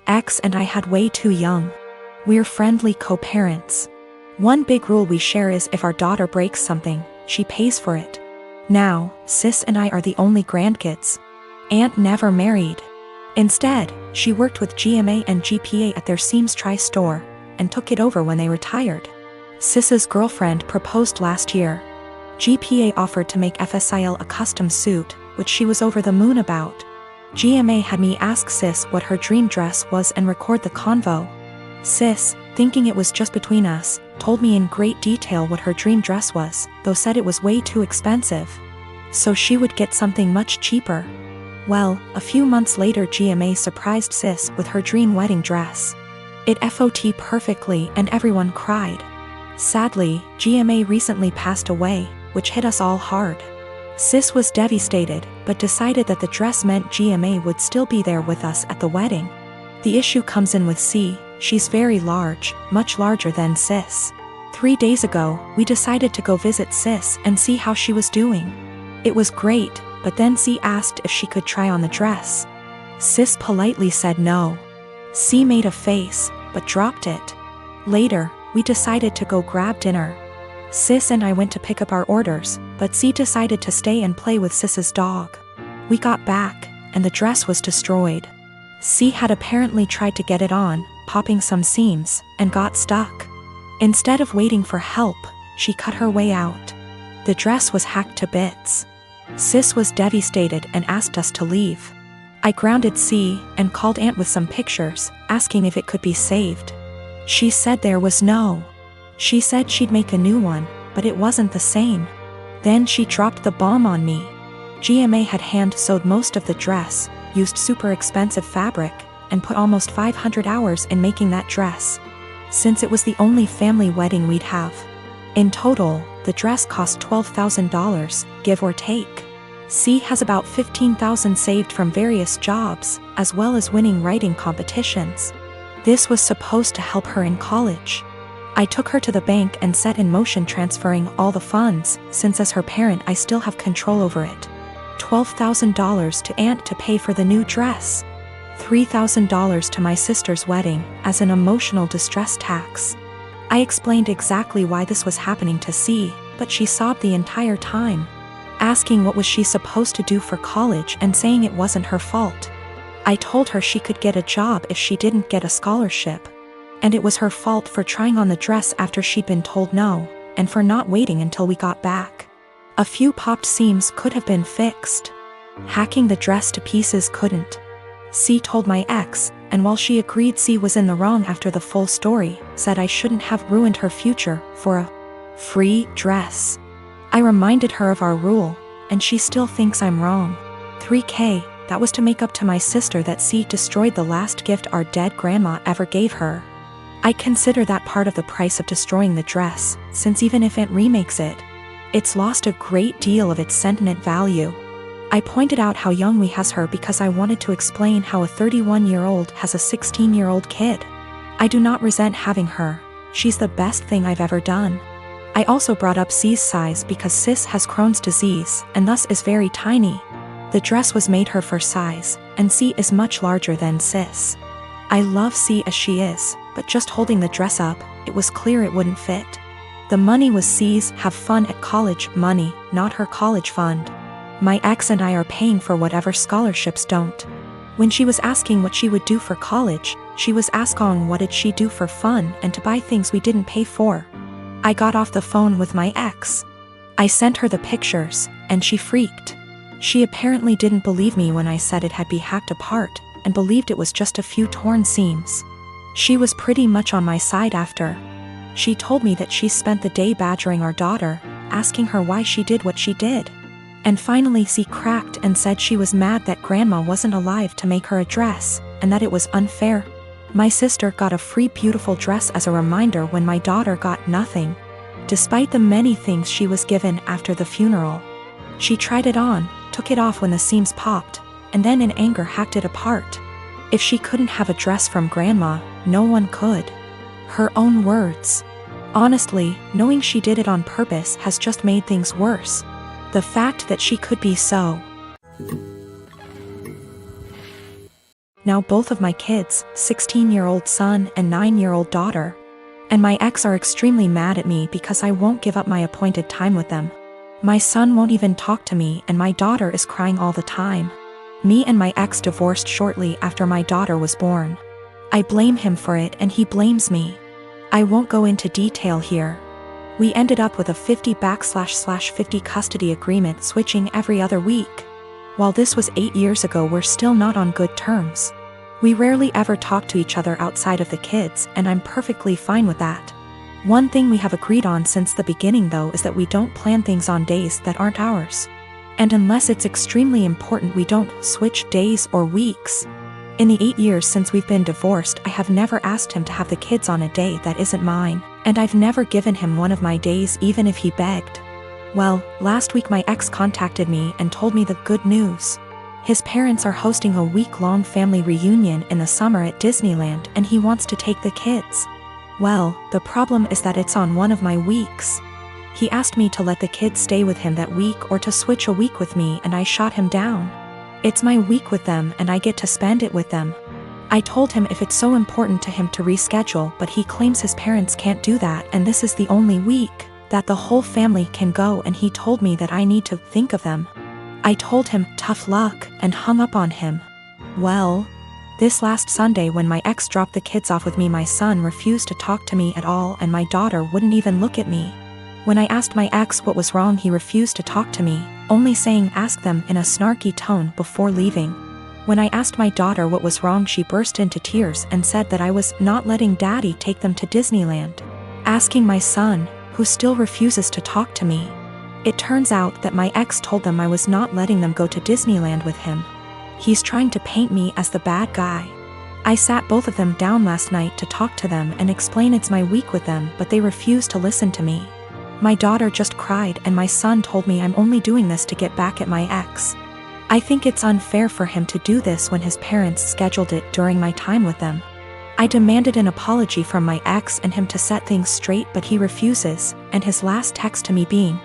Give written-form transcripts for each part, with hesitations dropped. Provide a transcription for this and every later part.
X and I had way too young. We're friendly co-parents. One big rule we share is if our daughter breaks something, she pays for it. Now, sis and I are the only grandkids. Aunt never married. Instead, she worked with GMA and GPA at their Seams Tri-store, and took it over when they retired. Sis's girlfriend proposed last year. GPA offered to make FSIL a custom suit, which she was over the moon about. GMA had me ask Sis what her dream dress was and record the convo. Sis, thinking it was just between us, told me in great detail what her dream dress was, though said it was way too expensive. So she would get something much cheaper. Well, a few months later GMA surprised Sis with her dream wedding dress. It FOT perfectly and everyone cried. Sadly, GMA recently passed away, which hit us all hard. Sis was devastated, but decided that the dress meant GMA would still be there with us at the wedding. The issue comes in with C. She's very large, much larger than Sis. 3 days ago, we decided to go visit Sis and see how she was doing. It was great, but then C asked if she could try on the dress. Sis politely said no. C made a face, but dropped it. Later, we decided to go grab dinner. Sis and I went to pick up our orders, but C decided to stay and play with Sis's dog. We got back, and the dress was destroyed. C had apparently tried to get it on, popping some seams, and got stuck. Instead of waiting for help, she cut her way out. The dress was hacked to bits. Sis was devastated and asked us to leave. I grounded C and called Aunt with some pictures, asking if it could be saved. She said there was no. She said she'd make a new one, but it wasn't the same. Then she dropped the bomb on me. GMA had hand-sewed most of the dress, used super expensive fabric, and put almost 500 hours in making that dress. Since it was the only family wedding we'd have. In total, the dress cost $12,000, give or take. C has about $15,000 saved from various jobs, as well as winning writing competitions. This was supposed to help her in college. I took her to the bank and set in motion transferring all the funds, since as her parent I still have control over it. $12,000 to Aunt to pay for the new dress. $3,000 to my sister's wedding, as an emotional distress tax. I explained exactly why this was happening to C, but she sobbed the entire time, asking what was she supposed to do for college and saying it wasn't her fault. I told her she could get a job if she didn't get a scholarship. And it was her fault for trying on the dress after she'd been told no, and for not waiting until we got back. A few popped seams could have been fixed. Hacking the dress to pieces couldn't. C told my ex, and while she agreed C was in the wrong after the full story, said I shouldn't have ruined her future for a free dress. I reminded her of our rule, and she still thinks I'm wrong. $3,000, that was to make up to my sister that C destroyed the last gift our dead grandma ever gave her. I consider that part of the price of destroying the dress, since even if Aunt remakes it, it's lost a great deal of its sentiment value. I pointed out how young we has her because I wanted to explain how a 31-year-old has a 16-year-old kid. I do not resent having her, she's the best thing I've ever done. I also brought up C's size because Sis has Crohn's disease and thus is very tiny. The dress was made her for size, and C is much larger than Sis. I love C as she is, but just holding the dress up, it was clear it wouldn't fit. The money was C's have fun at college money, not her college fund. My ex and I are paying for whatever scholarships don't. When she was asking what she would do for college, she was asking what did she do for fun and to buy things we didn't pay for. I got off the phone with my ex. I sent her the pictures, and she freaked. She apparently didn't believe me when I said it had been hacked apart, and believed it was just a few torn seams. She was pretty much on my side after. She told me that she spent the day badgering our daughter, asking her why she did what she did. And finally C cracked and said she was mad that grandma wasn't alive to make her a dress, and that it was unfair. My sister got a free beautiful dress as a reminder when my daughter got nothing. Despite the many things she was given after the funeral. She tried it on, took it off when the seams popped, and then in anger hacked it apart. If she couldn't have a dress from grandma, no one could. Her own words. Honestly, knowing she did it on purpose has just made things worse. The fact that she could be so Now both of my kids, 16-year-old son and 9-year-old daughter, and my ex are extremely mad at me because I won't give up my appointed time with them. My son won't even talk to me and my daughter is crying all the time. Me and my ex divorced shortly after my daughter was born. I blame him for it and he blames me. I won't go into detail here. We ended up with a 50/50 custody agreement, switching every other week. While this was 8 years ago, we're still not on good terms. We rarely ever talk to each other outside of the kids, and I'm perfectly fine with that. One thing we have agreed on since the beginning though is that we don't plan things on days that aren't ours. And unless it's extremely important, we don't switch days or weeks. In the 8 years since we've been divorced, I have never asked him to have the kids on a day that isn't mine, and I've never given him one of my days even if he begged. Well, last week my ex contacted me and told me the good news. His parents are hosting a week-long family reunion in the summer at Disneyland and he wants to take the kids. Well, the problem is that it's on one of my weeks. He asked me to let the kids stay with him that week or to switch a week with me, and I shot him down. It's my week with them and I get to spend it with them. I told him if it's so important to him to reschedule, but he claims his parents can't do that and this is the only week that the whole family can go, and he told me that I need to think of them. I told him tough luck and hung up on him. Well, this last Sunday when my ex dropped the kids off with me, my son refused to talk to me at all and my daughter wouldn't even look at me. When I asked my ex what was wrong, he refused to talk to me, only saying ask them in a snarky tone before leaving. When I asked my daughter what was wrong, she burst into tears and said that I was not letting daddy take them to Disneyland. Asking my son, who still refuses to talk to me. It turns out that my ex told them I was not letting them go to Disneyland with him. He's trying to paint me as the bad guy. I sat both of them down last night to talk to them and explain it's my week with them, but they refuse to listen to me. My daughter just cried and my son told me I'm only doing this to get back at my ex. I think it's unfair for him to do this when his parents scheduled it during my time with them. I demanded an apology from my ex and him to set things straight, but he refuses, and his last text to me being,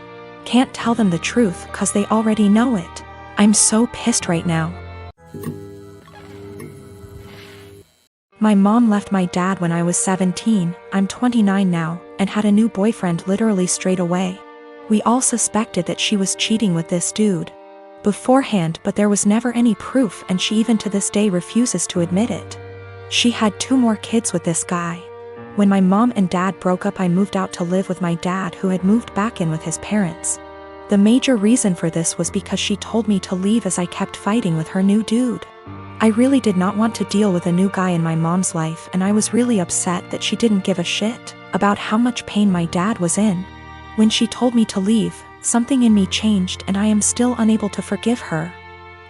"Can't tell them the truth 'cause they already know it." I'm so pissed right now. My mom left my dad when I was 17, I'm 29 now, and had a new boyfriend literally straight away. We all suspected that she was cheating with this dude beforehand, but there was never any proof and she even to this day refuses to admit it. She had 2 more kids with this guy. When my mom and dad broke up, I moved out to live with my dad, who had moved back in with his parents. The major reason for this was because she told me to leave as I kept fighting with her new dude. I really did not want to deal with a new guy in my mom's life, and I was really upset that she didn't give a shit about how much pain my dad was in. When she told me to leave, something in me changed and I am still unable to forgive her.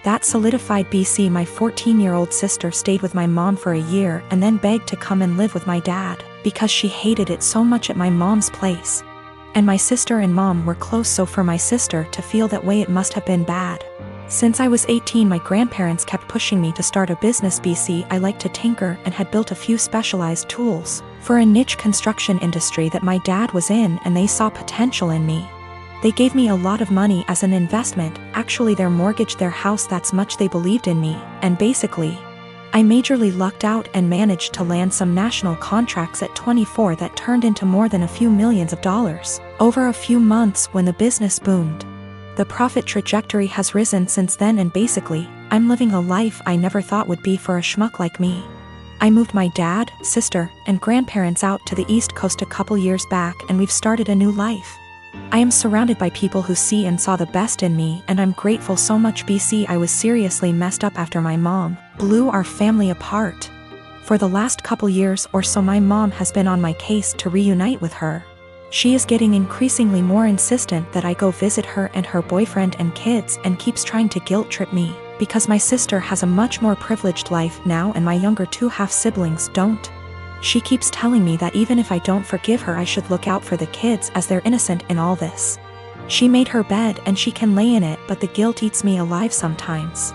That solidified BC. My 14-year-old sister stayed with my mom for a year and then begged to come and live with my dad because she hated it so much at my mom's place. And my sister and mom were close, so for my sister to feel that way, it must have been bad. Since I was 18, my grandparents kept pushing me to start a business. BC. I liked to tinker and had built a few specialized tools for a niche construction industry that my dad was in, and they saw potential in me. They gave me a lot of money as an investment, actually their mortgage, their house, that's much they believed in me, and basically, I majorly lucked out and managed to land some national contracts at 24 that turned into more than a few millions of dollars over a few months when the business boomed. The profit trajectory has risen since then, and basically, I'm living a life I never thought would be for a schmuck like me. I moved my dad, sister, and grandparents out to the East Coast a couple years back, and we've started a new life. I am surrounded by people who see and saw the best in me, and I'm grateful so much. BC. I was seriously messed up after my mom blew our family apart. For the last couple years or so, my mom has been on my case to reunite with her. She is getting increasingly more insistent that I go visit her and her boyfriend and kids, and keeps trying to guilt trip me because my sister has a much more privileged life now and my younger 2 half-siblings don't. She keeps telling me that even if I don't forgive her, I should look out for the kids as they're innocent in all this. She made her bed and she can lay in it, but the guilt eats me alive sometimes.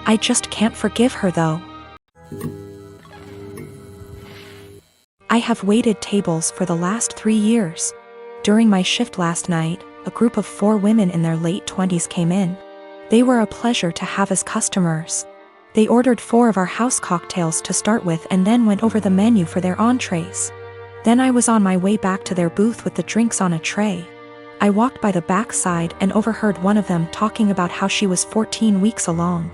I just can't forgive her though. I have waited tables for the last 3 years. During my shift last night, a group of 4 women in their late 20s came in. They were a pleasure to have as customers. They ordered 4 of our house cocktails to start with and then went over the menu for their entrees. Then I was on my way back to their booth with the drinks on a tray. I walked by the backside and overheard one of them talking about how she was 14 weeks along.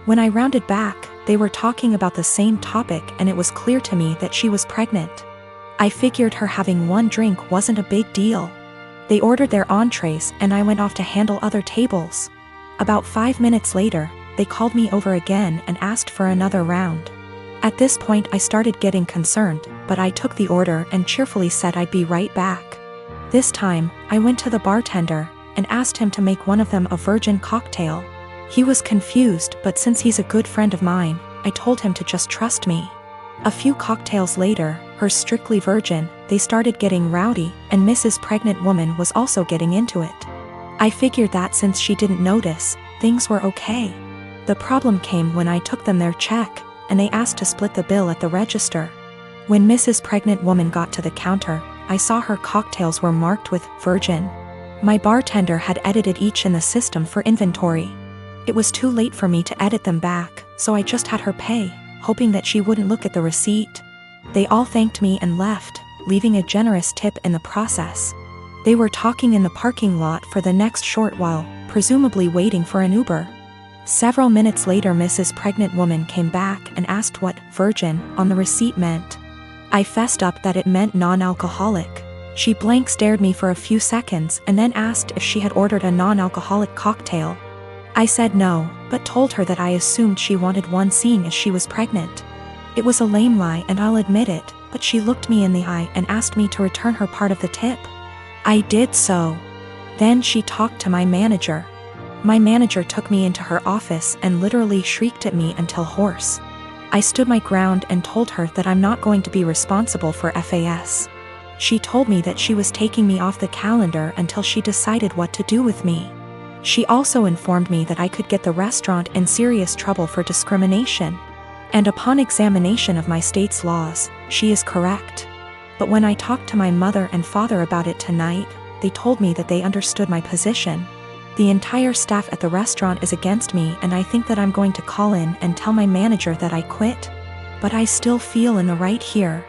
When I rounded back, they were talking about the same topic and it was clear to me that she was pregnant. I figured her having 1 drink wasn't a big deal. They ordered their entrees and I went off to handle other tables. About 5 minutes later, they called me over again and asked for another round. At this point I started getting concerned, but I took the order and cheerfully said I'd be right back. This time, I went to the bartender and asked him to make one of them a virgin cocktail. He was confused, but since he's a good friend of mine, I told him to just trust me. A few cocktails later, her strictly virgin, they started getting rowdy, and Mrs. Pregnant Woman was also getting into it. I figured that since she didn't notice, things were okay. The problem came when I took them their check, and they asked to split the bill at the register. When Mrs. Pregnant Woman got to the counter, I saw her cocktails were marked with virgin. My bartender had edited each in the system for inventory. It was too late for me to edit them back, so I just had her pay, hoping that she wouldn't look at the receipt. They all thanked me and left, leaving a generous tip in the process. They were talking in the parking lot for the next short while, presumably waiting for an Uber. Several minutes later, Mrs. Pregnant Woman came back and asked what virgin on the receipt meant. I fessed up that it meant non-alcoholic. She blank stared me for a few seconds and then asked if she had ordered a non-alcoholic cocktail. I said no, but told her that I assumed she wanted one seeing as she was pregnant. It was a lame lie and I'll admit it, but she looked me in the eye and asked me to return her part of the tip. I did so. Then she talked to my manager. My manager took me into her office and literally shrieked at me until hoarse. I stood my ground and told her that I'm not going to be responsible for FAS. She told me that she was taking me off the calendar until she decided what to do with me. She also informed me that I could get the restaurant in serious trouble for discrimination. And upon examination of my state's laws, she is correct. But when I talked to my mother and father about it tonight, they told me that they understood my position. The entire staff at the restaurant is against me and I think that I'm going to call in and tell my manager that I quit. But I still feel in the right here.